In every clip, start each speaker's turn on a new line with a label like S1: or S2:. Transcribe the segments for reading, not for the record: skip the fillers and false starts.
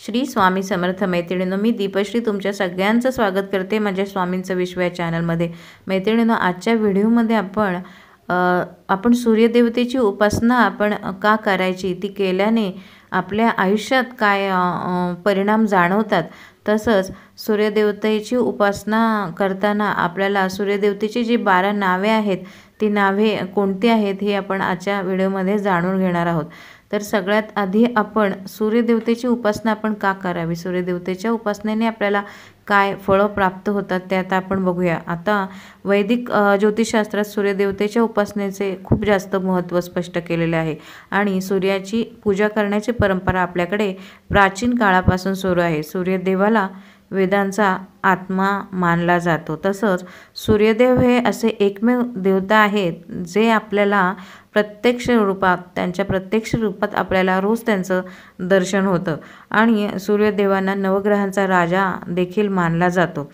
S1: श्री स्वामी समर्थ मैत्रिणींनो, मी दीपश्री तुमच्या सगळ्यांचं स्वागत करते माझ्या स्वामींचं विश्व या चॅनलमध्ये. मैत्रिणींनो, आजच्या व्हिडिओमध्ये आपण सूर्यदेवतेची उपासना आपण का करायची, ती केल्याने आपल्या आयुष्यात काय परिणाम जाणवतात, तसंच सूर्यदेवतेची उपासना करताना आपल्याला सूर्यदेवतेची जी 12 नावे आहेत ती नावे कोणती आहेत हे आपण आजच्या व्हिडिओमध्ये जाणून घेणार आहोत. तर सगळ्यात आधी आपण सूर्यदेवतेची उपासना आपण का करावी, सूर्यदेवतेच्या उपासनेने आपल्याला काय फळं प्राप्त होतात ते आता आपण बघूया. आता वैदिक ज्योतिषशास्त्रात सूर्यदेवतेच्या उपासनेचे खूप जास्त महत्त्व स्पष्ट केलेले आहे आणि सूर्याची पूजा करण्याची परंपरा आपल्याकडे प्राचीन काळापासून सुरू आहे. सूर्यदेवाला वेदांचा आत्मा मानला जातो. तसंच सूर्यदेव हे असे एकमेव देवता आहेत जे आपल्याला त्यांच्या प्रत्यक्ष रूपात आपल्याला रोज त्यांचं दर्शन होतं आणि सूर्यदेवांना नवग्रहांचा राजा देखील मानला जातो.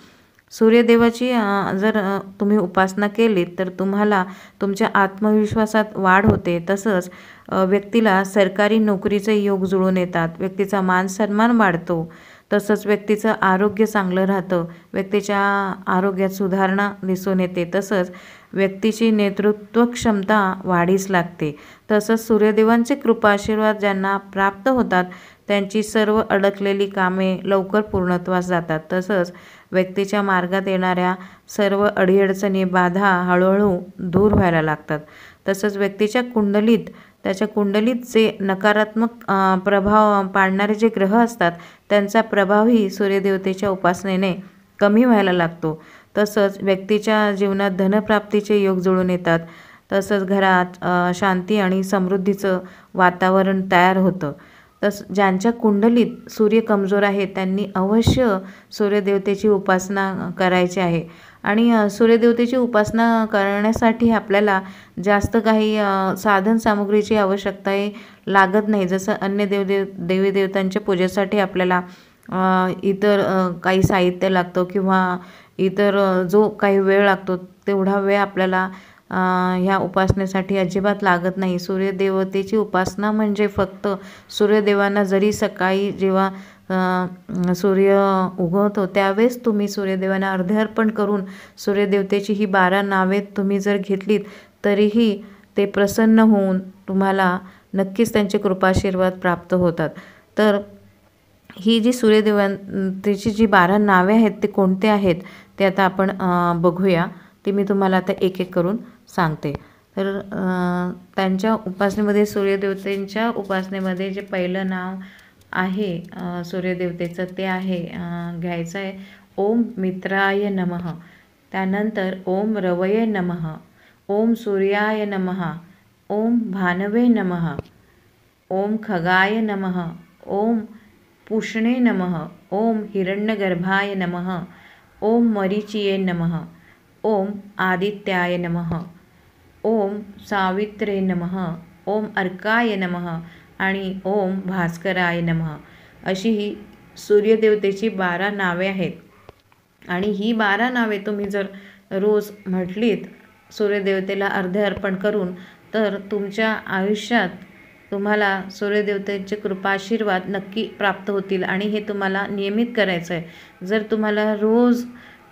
S1: सूर्यदेवाची जर तुम्ही उपासना केलीत तर तुम्हाला तुमच्या आत्मविश्वासात वाढ होते. तसंच व्यक्तीला सरकारी नोकरीचे योग जुळून येतात, व्यक्तीचा मान सन्मान वाढतो, तसंच व्यक्तीचं आरोग्य चांगलं राहतं, व्यक्तीच्या आरोग्यात सुधारणा दिसून येते, तसंच व्यक्तीची नेतृत्व क्षमता वाढीस लागते. तसंच सूर्यदेवांचे कृपा आशीर्वाद ज्यांना प्राप्त होतात त्यांची सर्व अडकलेली कामे लवकर पूर्णत्वास जातात. तसंच व्यक्तीच्या मार्गात येणाऱ्या सर्व अडीअडचणी बाधा हळूहळू दूर व्हायला लागतात. तसंच व्यक्तीच्या त्याच्या कुंडलीत जे नकारात्मक प्रभाव पाडणारे जे ग्रह असतात त्यांचा प्रभावही सूर्यदेवतेच्या उपासनेने कमी व्हायला लागतो. तसंच व्यक्तीच्या जीवनात धनप्राप्तीचे योग जुळून येतात. तसंच घरात शांती आणि समृद्धीचं वातावरण तयार होतं. ज्यांच्या कुंडलीत सूर्य कमजोर आहे त्यांनी अवश्य सूर्यदेवतेची उपासना करायची आहे. आणि सूर्यदेवतेची उपासना करण्यासाठी आपल्याला जास्त काही साधन सामुग्रीची आवश्यकता लागत नाही. जसं अन्य देवी देवतांच्या पूजेसाठी आपल्याला इतर काही साहित्य लागतं किंवा इतर जो काही वेळ लागतो तेवढा वेळ आपल्याला ह्या उपासनेसाठी अजिबात लागत नाही. सूर्यदेवतेची उपासना म्हणजे फक्त सूर्यदेवांना जरी सकाळी जेव्हा सूर्य उगवतो त्यावेळेस तुम्ही सूर्यदेवांना अर्घ्य अर्पण करून सूर्यदेवतेची ही 12 नावे तुम्ही जर घेतलीत तरीही ते प्रसन्न होऊन तुम्हाला नक्कीच त्यांचे कृपाशीर्वाद प्राप्त होतात. तर ही जी सूर्यदेवतेची जी 12 नावे आहेत ते कोणते आहेत ते आता आपण बघूया. ते मी तुम्हाला आता एक एक करून सांगते. तर त्यांच्या उपासनेमध्ये सूर्यदेवतेंच्या उपासनेमध्ये जे पहिलं नाव आहे सूर्यदेवतेचं ते आहे घ्यायचं आहे ओम मित्राय नमः. त्यानंतर ओम रवये नमः, ओम सूर्याय नमः, ओम भानवे नमः, ओम खगाय नमः, ओम पुष्णे नमः, ओम हिरण्यगर्भाय नमः, ओम मरीचिये नमः, ओम आदित्याय नमः, ओम सावित्रे नमः, ओम अर्काय नमः आणि ओम भास्कराय नमः. अशी ही सूर्यदेवतेची 12 नावे आहेत. आणि ही 12 नावे तुम्ही जर रोज म्हटलीत सूर्यदेवतेला अर्घ्य अर्पण करून तर तुमच्या आयुष्यात तुम्हाला सूर्यदेवतेचे कृपा आशीर्वाद नक्की प्राप्त होतील आणि हे तुम्हाला नियमित करायचं आहे. जर तुम्हाला रोज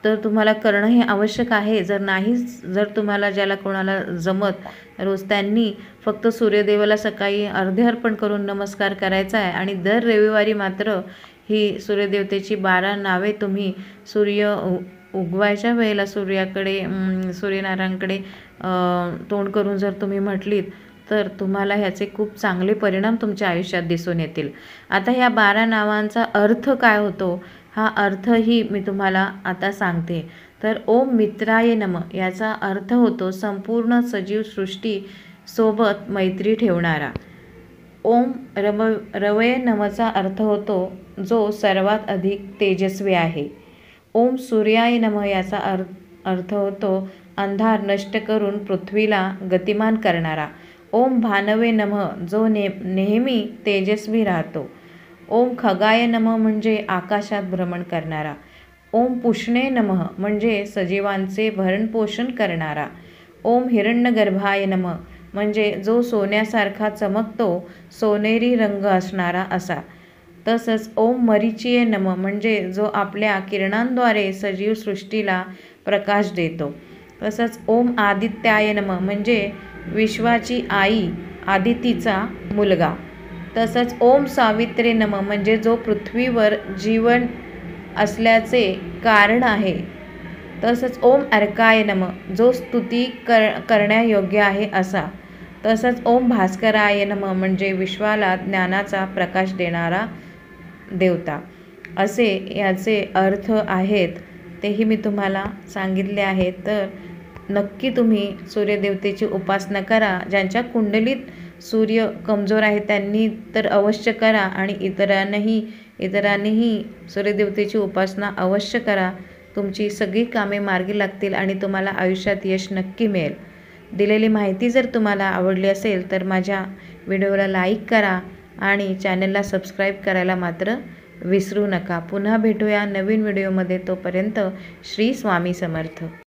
S1: तर तुम्हाला करणं हे आवश्यक आहे. जर तुम्हाला ज्याला कोणाला जमत रोज त्यांनी फक्त सूर्यदेवाला सकाळी अर्घ्य अर्पण करून नमस्कार करायचा आहे आणि दर रविवारी मात्र ही सूर्यदेवतेची 12 नावे तुम्ही सूर्य उगवायच्या वेळेला सूर्यनारायणाकडे तोंड करून जर तुम्ही म्हटलीत तर तुम्हाला ह्याचे खूप चांगले परिणाम तुमच्या आयुष्यात दिसून येतील. आता ह्या 12 नावांचा अर्थ काय होतो हा अर्थही मी तुम्हाला आता सांगते. तर ओम मित्राय नमः याचा अर्थ होतो संपूर्ण सजीव सृष्टीसोबत मैत्री ठेवणारा. ओम रवये नमःचा अर्थ होतो जो सर्वात अधिक तेजस्वी आहे. ओम सूर्याय नमः याचा अर्थ होतो अंधार नष्ट करून पृथ्वीला गतिमान करणारा. ओम भानवे नमः जो नेहमी तेजस्वी राहतो. ओम खगाय नमः म्हणजे आकाशात भ्रमण करणारा. ओम पुष्णे नमः म्हणजे सजीवांचे भरणपोषण करणारा. ओम हिरण्यगर्भाय नमः म्हणजे जो सोन्यासारखा चमकतो, सोनेरी रंग असणारा असा. तसंच ओम मरीचिये नमः म्हणजे जो आपल्या किरणांद्वारे सजीव सृष्टीला प्रकाश देतो. तसंच ओम आदित्याय नमः म्हणजे विश्वाची आई आदितीचा मुलगा. तसंच ओम सावित्रे नमः म्हणजे जो पृथ्वीवर जीवन असल्याचे कारण आहे. तसंच ओम अर्काय नमः जो स्तुती करण्यायोग्य आहे असा. तसंच ओम भास्कराय नमः म्हणजे विश्वाला ज्ञानाचा प्रकाश देणारा देवता. असे याचे अर्थ आहेत, तेही मी तुम्हाला सांगितले आहेत. तर नक्की तुम्ही सूर्यदेवतेची उपासना करा. ज्यांच्या कुंडलीत सूर्य कमजोर आहे त्यांनी तर अवश्य करा आणि इतरांनीही सूर्यदेवतेची उपासना अवश्य करा. तुमची सगळी कामे मार्गी लागतील आणि तुम्हाला आयुष्यात यश नक्की मिळेल. दिलेली माहिती जर तुम्हाला आवडली असेल तर माझ्या व्हिडिओला लाईक करा आणि चॅनलला सबस्क्राईब करायला मात्र विसरू नका. पुन्हा भेटूया नवीन व्हिडिओमध्ये. तोपर्यंत श्री स्वामी समर्थ.